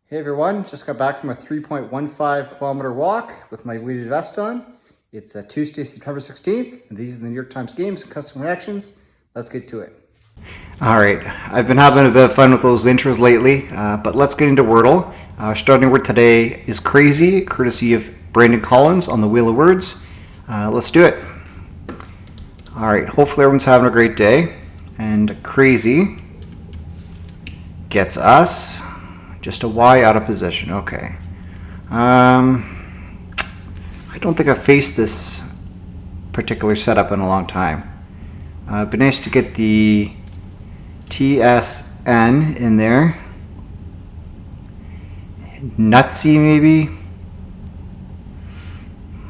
Hey everyone, just got back from a 3.15 kilometer walk with my weighted vest on. It's Tuesday, September 16th, and these are the New York Times games and custom reactions. Let's get to it. All right, I've been having a bit of fun with those intros lately, but let's get into Wordle. Starting word today is crazy, courtesy of Brandon Collins on the Wheel of Words. Let's do it. All right, hopefully everyone's having a great day. And crazy gets us just a Y out of position. Okay. I don't think I've faced this particular setup in a long time. It'd be nice to get the TSN in there. Nutsy maybe.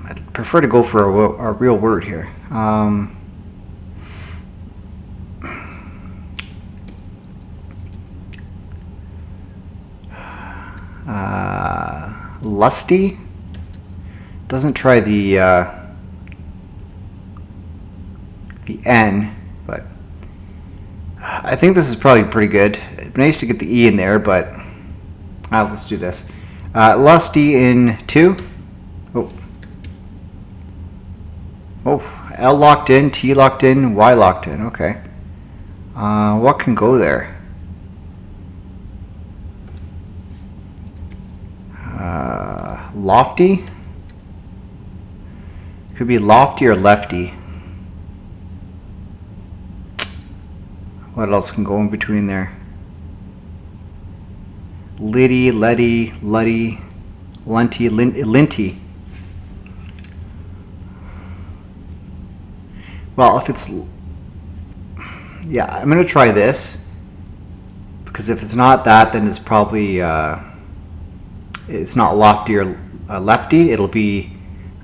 I'd prefer to go for a real word here. Lusty doesn't try the N, but I think this is probably pretty good. It'd be nice to get the E in there, but let's do this. Lusty in 2. Oh, L locked in, T locked in, Y locked in. Okay. What can go there? Lofty? Could be lofty or lefty. What else can go in between there? Liddy, letty, luddy, lunty, linty. Well, if it's... yeah, I'm going to try this. Because if it's not that, then it's probably... it's not lofty or lefty. It'll be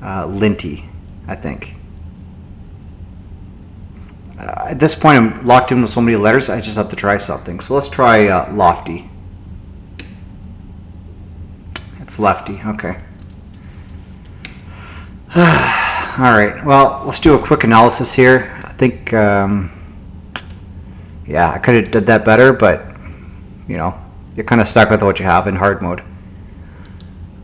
linty, I think. At this point, I'm locked in with so many letters, I just have to try something. So let's try lofty. It's lefty, okay. All right, well, let's do a quick analysis here. I think, yeah, I could have did that better, but, you know, you're kind of stuck with what you have in hard mode.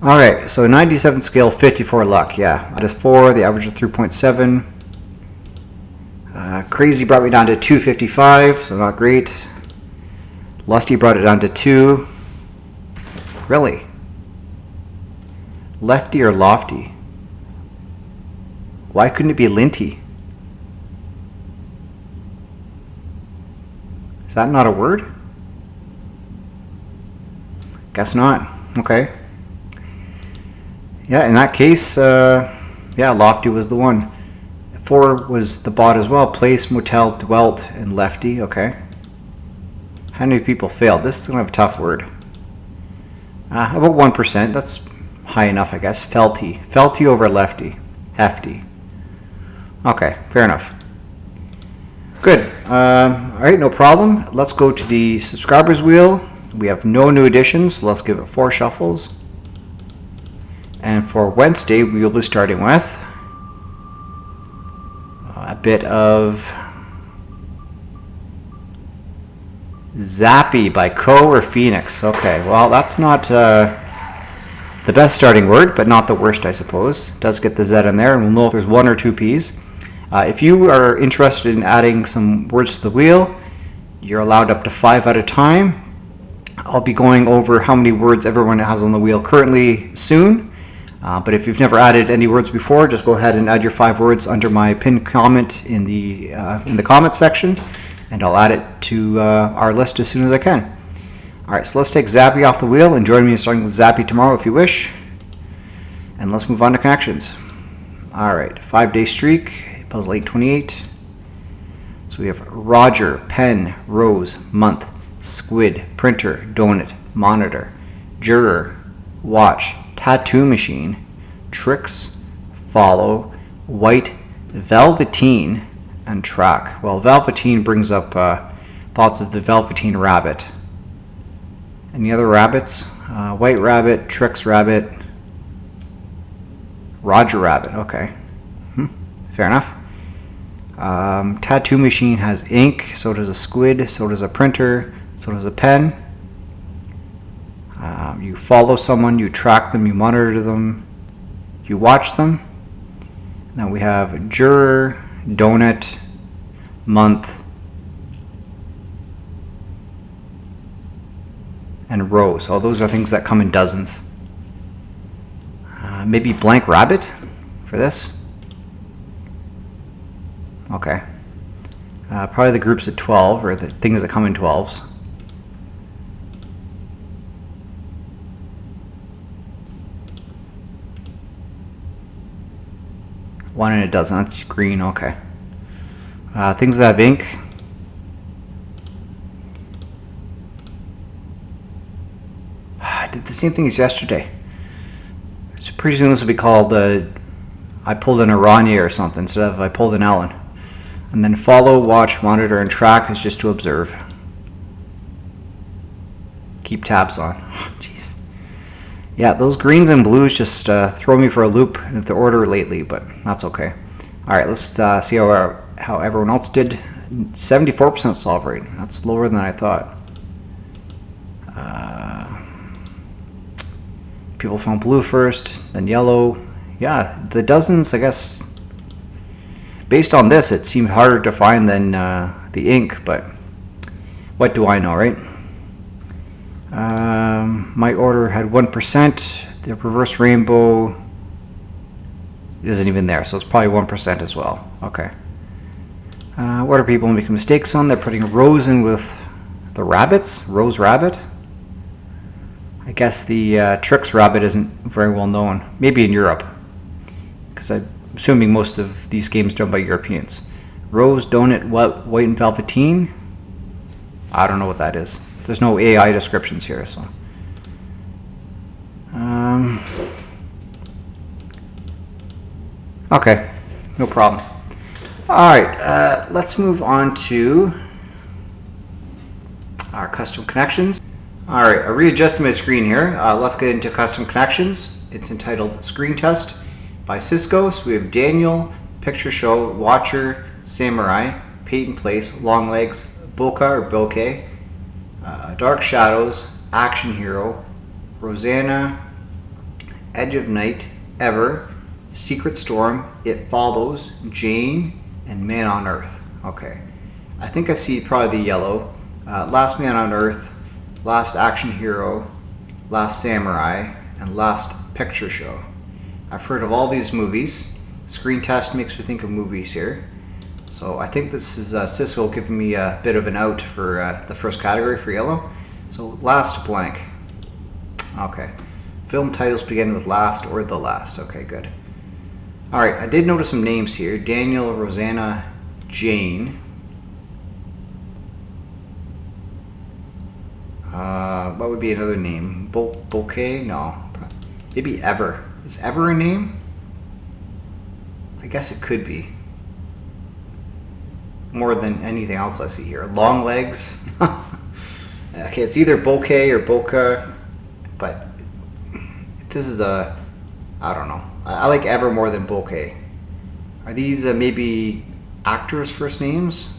All right, so 97 skill, 54 luck. Yeah, out of 4, the average of 3.7. Crazy brought me down to 255, so not great. Lusty brought it down to 2. Really? Lefty or lofty? Why couldn't it be linty? Is that not a word? Guess not. Okay. Yeah, in that case, yeah, lofty was the one. 4 was the bot as well. Place, motel, dwelt, and lefty. Okay. How many people failed? This is going to have a tough word. About 1%. That's high enough, I guess. Felty. Felty over lefty. Hefty. Okay, fair enough. Good. All right, no problem. Let's go to the subscribers wheel. We have no new additions, so let's give it 4 shuffles. And for Wednesday, we will be starting with a bit of Zappy by Co or Phoenix. Okay, well, that's not the best starting word, but not the worst, I suppose. It does get the Z in there, and we'll know if there's 1 or 2 P's. If you are interested in adding some words to the wheel, you're allowed up to 5 at a time. I'll be going over how many words everyone has on the wheel currently soon. But if you've never added any words before, just go ahead and add your 5 words under my pinned comment in the comment section, and I'll add it to our list as soon as I can. All right, so let's take Zappy off the wheel and join me in starting with Zappy tomorrow if you wish. And let's move on to connections. All right, 5-day streak, puzzle 828. So we have Roger, pen, rose, month, squid, printer, donut, monitor, juror, watch, tattoo machine, tricks, follow, white, velveteen, and track. Well, velveteen brings up thoughts of the Velveteen Rabbit. Any other rabbits? White rabbit, tricks rabbit, Roger rabbit. Okay, fair enough. Tattoo machine has ink, so does a squid, so does a printer, so does a pen. You follow someone, you track them, you monitor them, you watch them. Now we have juror, donut, month, and row. So those are things that come in dozens. Maybe blank rabbit for this. Okay. Probably the groups at 12, or the things that come in 12s. One in a dozen. That's green. Okay. Things that have ink. I did the same thing as yesterday. So pretty soon this will be called I pulled an Oranje or something instead of I pulled an Ellen. And then follow, watch, monitor, and track is just to observe. Keep tabs on. Jeez. Yeah, those greens and blues just throw me for a loop in the order lately, but that's okay. All right, let's see how everyone else did. 74% solve rate. That's lower than I thought. People found blue first, then yellow. Yeah, the dozens, I guess, based on this, it seemed harder to find than the ink, but what do I know, right? My order had 1%. The reverse rainbow isn't even there, so it's probably 1% as well. Okay. What are people making mistakes on? They're putting rows in with the rabbits. Rose rabbit. I guess the Trix rabbit isn't very well known. Maybe in Europe, because I'm assuming most of these games done by Europeans. Rose, donut, white and velveteen. I don't know what that is. There's no AI descriptions here, so. Okay, no problem. All right, let's move on to our custom connections. All right, I readjusted my screen here. Let's get into custom connections. It's entitled Screen Test by Sisko. So we have Daniel, Picture Show, Watcher, Samurai, Peyton Place, Long Legs, Bokeh or Bokeh, Dark Shadows, Action Hero, Rosanna, Edge of Night, Ever, Secret Storm, It Follows, Jane, and Man on Earth. Okay, I think I see probably the yellow. Last Man on Earth, Last Action Hero, Last Samurai, and Last Picture Show. I've heard of all these movies. Screen Test makes me think of movies here. So I think this is Sisko giving me a bit of an out for the first category for yellow. So last blank. Okay. Film titles begin with last or the last. Okay, good. All right, I did notice some names here. Daniel, Rosanna, Jane. What would be another name? Bokeh? No. Maybe Ever. Is Ever a name? I guess it could be. More than anything else I see here. Long Legs. Okay, it's either Bokeh or Bokeh, but this is I don't know. I like Ever more than Bokeh. Are these maybe actors' first names?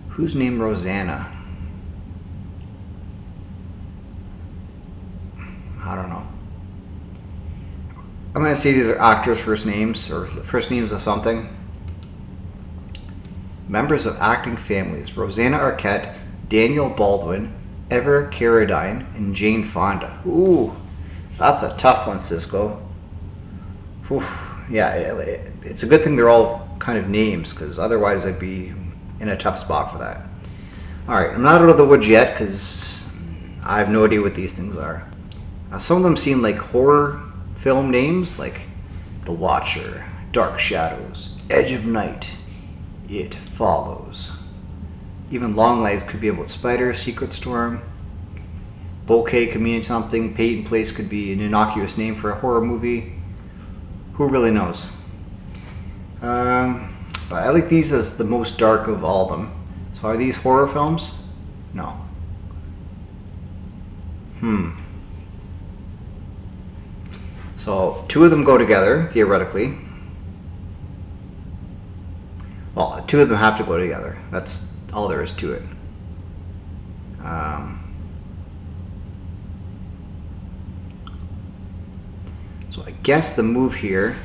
Who's named Rosanna? I don't know. I'm going to say these are actors' first names, or first names of something. Members of acting families: Rosanna Arquette, Daniel Baldwin, Ever Carradine, and Jane Fonda. Ooh, that's a tough one, Sisko. Whew. Yeah, it's a good thing they're all kind of names, because otherwise I'd be in a tough spot for that. Alright, I'm not out of the woods yet, because I have no idea what these things are. Some of them seem like horror film names, like The Watcher, Dark Shadows, Edge of Night, It Follows. Even Long Legs could be about spiders. Secret Storm. Bokeh could mean something. Peyton Place could be an innocuous name for a horror movie. Who really knows? But I like these as the most dark of all of them. So are these horror films? No. So two of them go together, theoretically. Well, two of them have to go together. That's all there is to it. So I guess the move here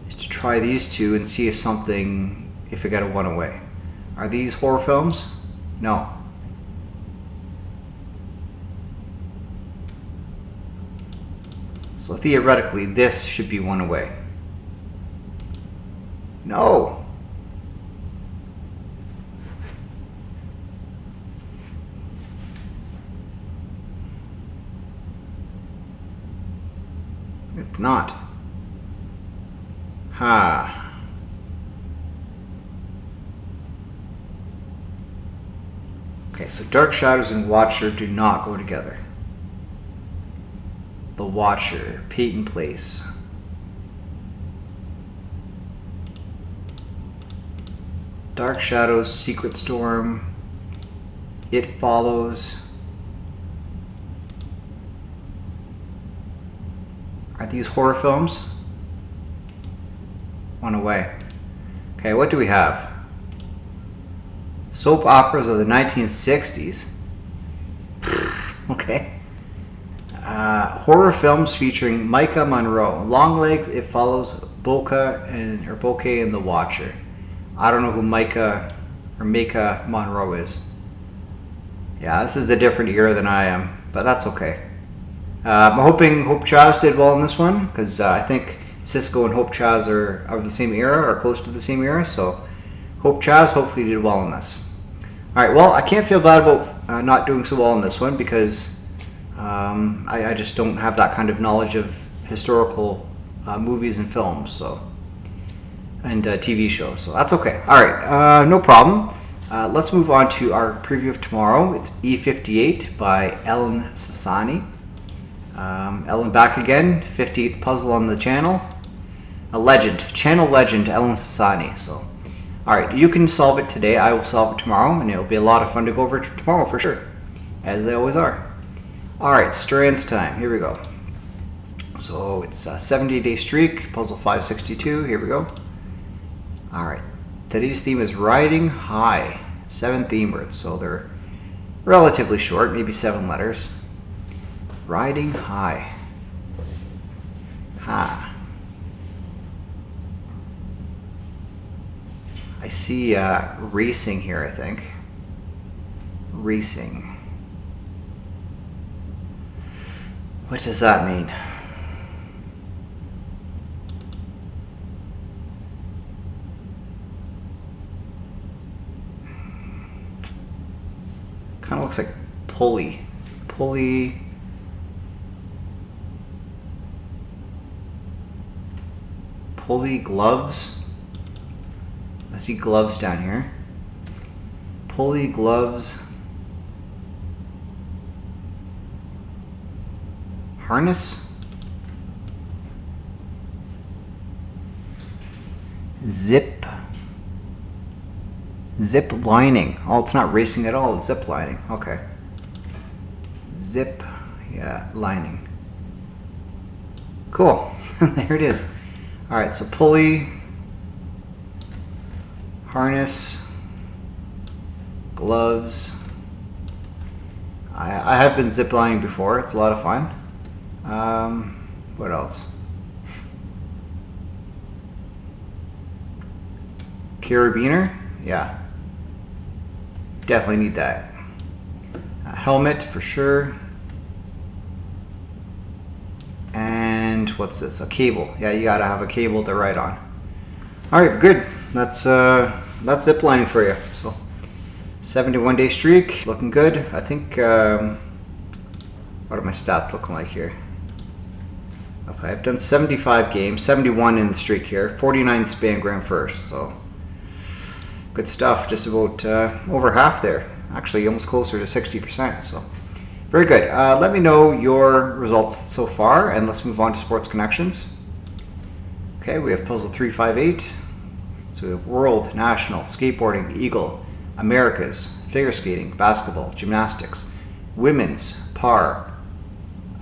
is to try these two and see if I get a 1 away. Are these horror films? No. So theoretically, this should be 1 away. No. It's not. Ha. Okay, so Dark Shadows and Watcher do not go together. The Watcher, Peyton Place. Dark Shadows, Secret Storm, It Follows. Are these horror films? 1 away. Okay, what do we have? Soap operas of the 1960s. Okay. Horror films featuring Micah Monroe. Longlegs, It Follows, Bokeh and The Watcher. I don't know who Micah Monroe is. Yeah, this is a different era than I am, but that's okay. I'm hoping Hope Chaz did well in this one, because I think Sisko and Hope Chaz are of the same era, or close to the same era, so Hope Chaz hopefully did well in this. Alright, well, I can't feel bad about not doing so well in this one, because I just don't have that kind of knowledge of historical movies and films, so, and TV shows, so that's okay. Alright, no problem. Let's move on to our preview of tomorrow. It's E58 by Ellen Sassani. Ellen back again, 58th puzzle on the channel. A legend, channel legend, Ellen Sassani. So, alright, you can solve it today, I will solve it tomorrow, and it'll be a lot of fun to go over tomorrow for sure, as they always are. Alright, strands time, here we go. So it's a 70-day streak, puzzle 562, here we go. Alright, today's theme is riding high. 7 theme words, so they're relatively short, maybe 7 letters. Riding high. Ha. I see racing here, I think. Racing. What does that mean? Kind of looks like pulley. Pulley. Pulley gloves. I see gloves down here. Pulley gloves. Harness. Zip. Zip lining. Oh, it's not racing at all, it's zip lining. Okay. Zip, yeah, lining. Cool. There it is. Alright, so pulley, harness, gloves. I have been zip lining before, it's a lot of fun. What else? Carabiner, yeah. Definitely need that. A helmet for sure. And what's this? A cable. Yeah, you gotta have a cable to ride on. Alright, good. That's zip lining for you. So 71-day streak, looking good. I think what are my stats looking like here? Okay, I've done 75 games, 71 in the streak here, 49 span grand first, so good stuff. Just about over half there. Actually, almost closer to 60%. So very good. Let me know your results so far, and let's move on to sports connections. Okay, we have puzzle 358. So we have world, national, skateboarding, eagle, Americas, figure skating, basketball, gymnastics, women's, par,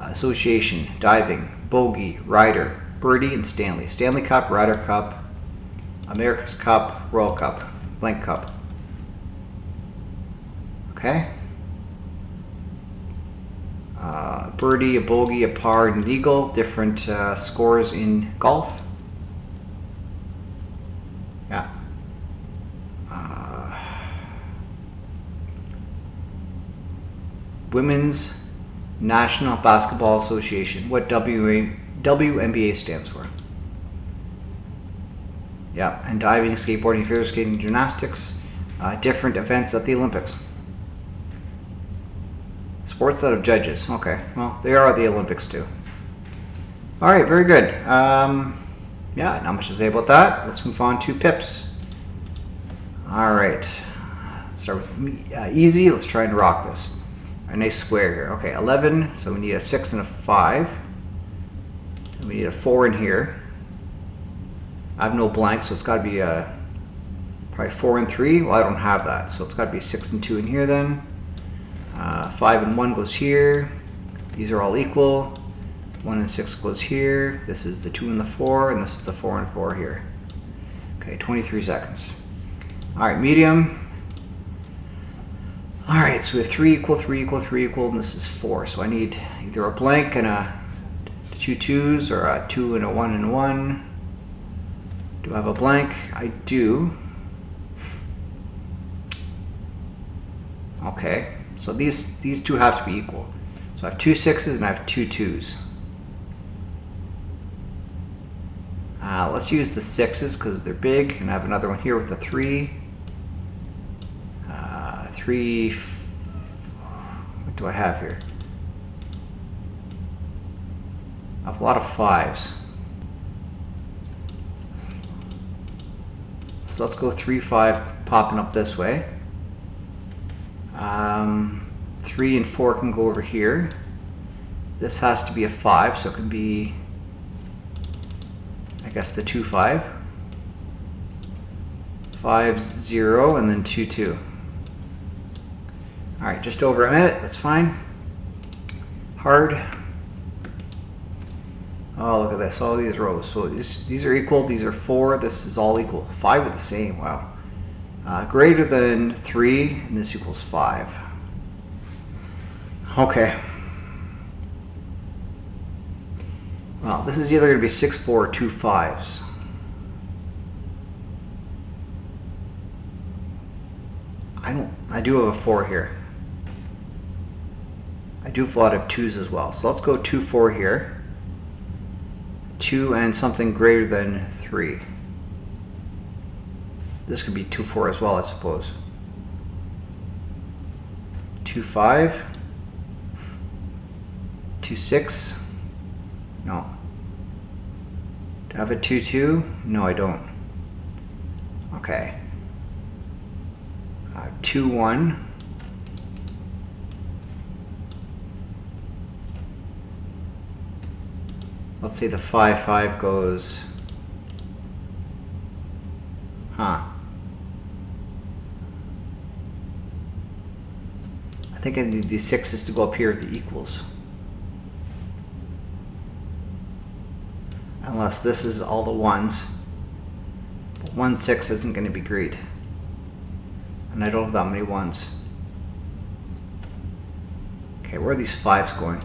association, diving, bogey, Ryder, Birdie, and Stanley. Stanley Cup, Ryder Cup, America's Cup, World Cup, blank cup. Okay. a birdie, a bogey, a par, and an eagle. Different scores in golf. Yeah. Women's National Basketball Association. What WNBA stands for. Yeah, and diving, skateboarding, figure skating, gymnastics. Different events at the Olympics. Sports that have judges. Okay, well, they are at the Olympics too. All right, very good. Yeah, not much to say about that. Let's move on to pips. All right, let's start with easy. Let's try and rock this. A nice square here. Okay, 11, so we need a 6 and a 5. And we need a 4 in here. I have no blank, so it's got to be probably 4 and 3. Well, I don't have that, so it's got to be 6 and 2 in here then. 5 and 1 goes here. These are all equal. 1 and 6 goes here. This is the 2 and the 4, and this is the 4 and 4 here. Okay, 23 seconds. All right, medium. All right, so we have 3 equal, 3 equal, 3 equal, and this is 4. So I need either a blank and a 2 2s, or a 2 and a 1 and a 1. Do I have a blank? I do. Okay, so these two have to be equal. So I have 2 6s and I have 2 2s. Let's use the 6s because they're big, and I have another one here with the 3. 3. What do I have here? I have a lot of 5s. So let's go 3 5 popping up this way. 3 and 4 can go over here. This has to be a 5, so it can be, I guess, the 2 5. 5 0 and then 2 2. All right, just over a minute. That's fine. Hard. Oh, look at this. All these rows. So these are equal. These are 4. This is all equal. 5 are the same. Wow. Greater than 3, and this equals 5. Okay. Well, this is either going to be 6 4 or 2 5s. I do have a 4 here. I do have a lot of 2s as well. So let's go 2 4 here. 2 and something greater than 3. This could be 2 4 as well, I suppose. 2 5. 2 6. No. Do I have a 2 2? No, I don't. Okay. 2 1. Let's say the 5 5 goes. I think I need these 6s to go up here with the equals. Unless this is all the 1s. But 1 6 isn't going to be great. And I don't have that many 1s. Okay, where are these 5s going?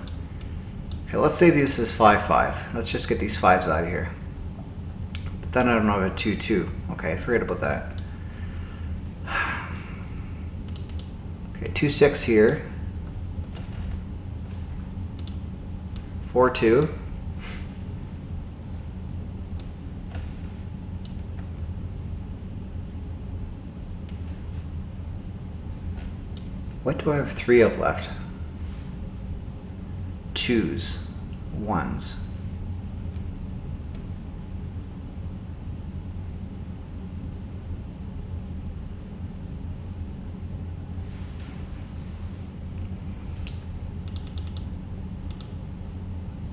Okay, let's say this is 5 5. Let's just get these 5s out of here. But then I don't have a 2 2. Okay, forget about that. Okay, 2 6 here. 4 2. What do I have 3 of left? 2s, 1s.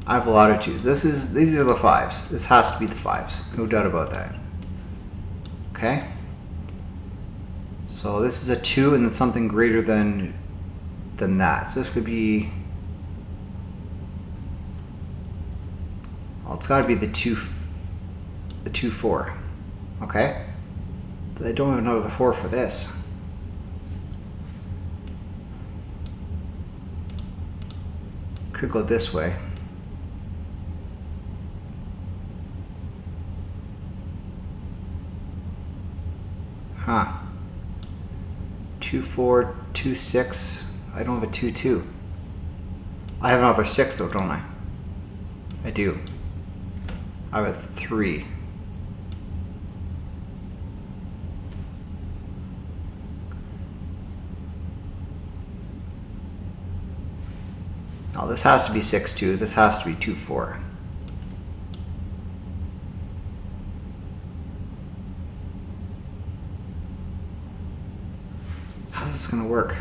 I have a lot of 2s. These are the 5s. This has to be the 5s. No doubt about that. Okay? So this is a 2 and then something greater than that. So this could be, well, it's got to be the 2 4. Okay? But I don't even know the 4 for this. Could go this way. Huh. 2, 4, 2, 6. I don't have a 2, 2. I have another 6 though, don't I? I do. I have a 3. Now this has to be 6, 2. This has to be 2, 4. How's this going to work?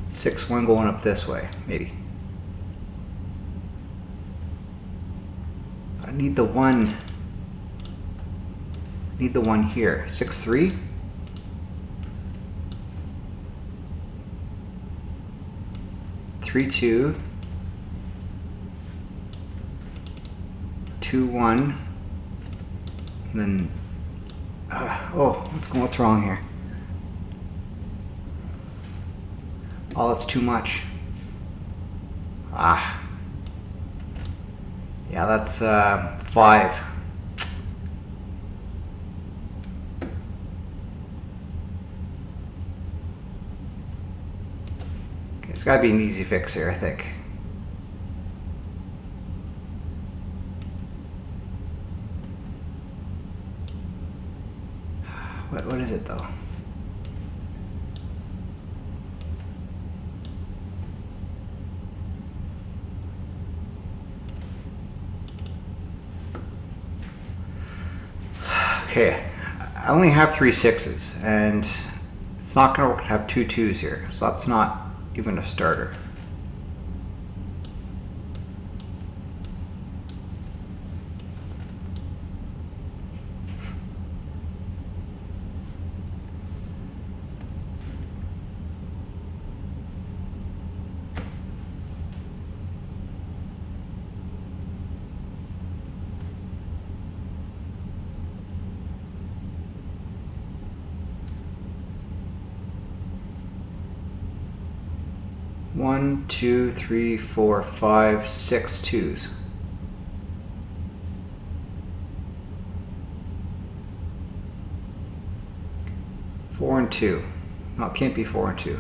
Six, 1 going up this way, maybe. I need the 1. I need the 1 here. 6, 3. 3, 2. 2, 1. And then, what's wrong here? Oh, that's too much. Ah. Yeah, that's 5. Okay, it's gotta be an easy fix here, I think. What is it though? Okay, I only have 3 6s, and it's not going to work to have 2 2s here, so that's not even a starter. One, 2, 3, 4, 5, 6 2s. Four and 2. No, it can't be 4 and 2.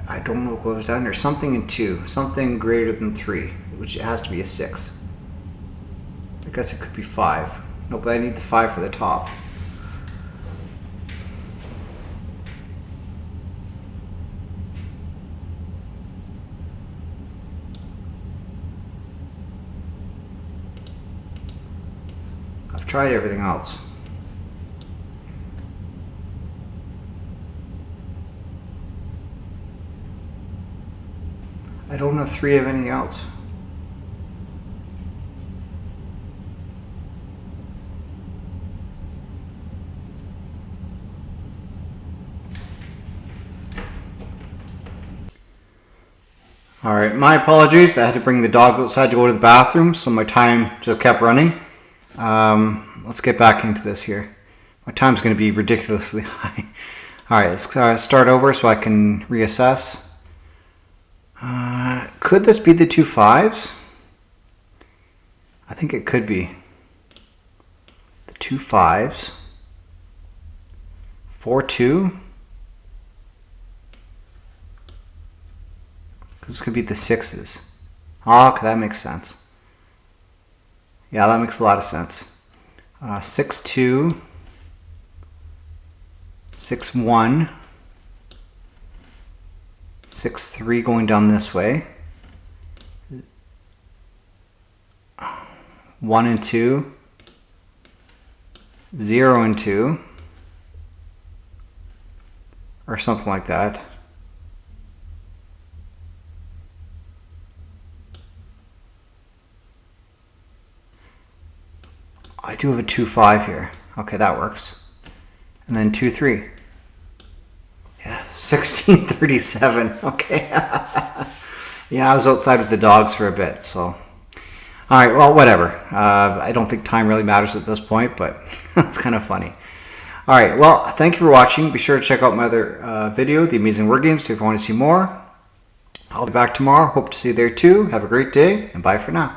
I don't know what goes down there. Something in 2. Something greater than 3, which has to be a 6. I guess it could be 5. No, but I need the 5 for the top. I've tried everything else. I don't have 3 of anything else. Alright, my apologies. I had to bring the dog outside to go to the bathroom, so my time just kept running. Let's get back into this here. My time's going to be ridiculously high. Alright, let's start over so I can reassess. Could this be the 2 5s? I think it could be. The 2 5s. 4 2. This could be the 6s. Oh, okay, that makes sense. Yeah, that makes a lot of sense. 6 2. 6 1. 6 3 going down this way. 1 and 2. 0 and 2. Or something like that. I do have a 2 5 here. Okay, that works. And then 2 3. Yeah, 1637. Okay. Yeah, I was outside with the dogs for a bit, so. All right, well, whatever. I don't think time really matters at this point, but it's kind of funny. All right, well, thank you for watching. Be sure to check out my other video, The Amazing Word Games, if you want to see more. I'll be back tomorrow. Hope to see you there too. Have a great day, and bye for now.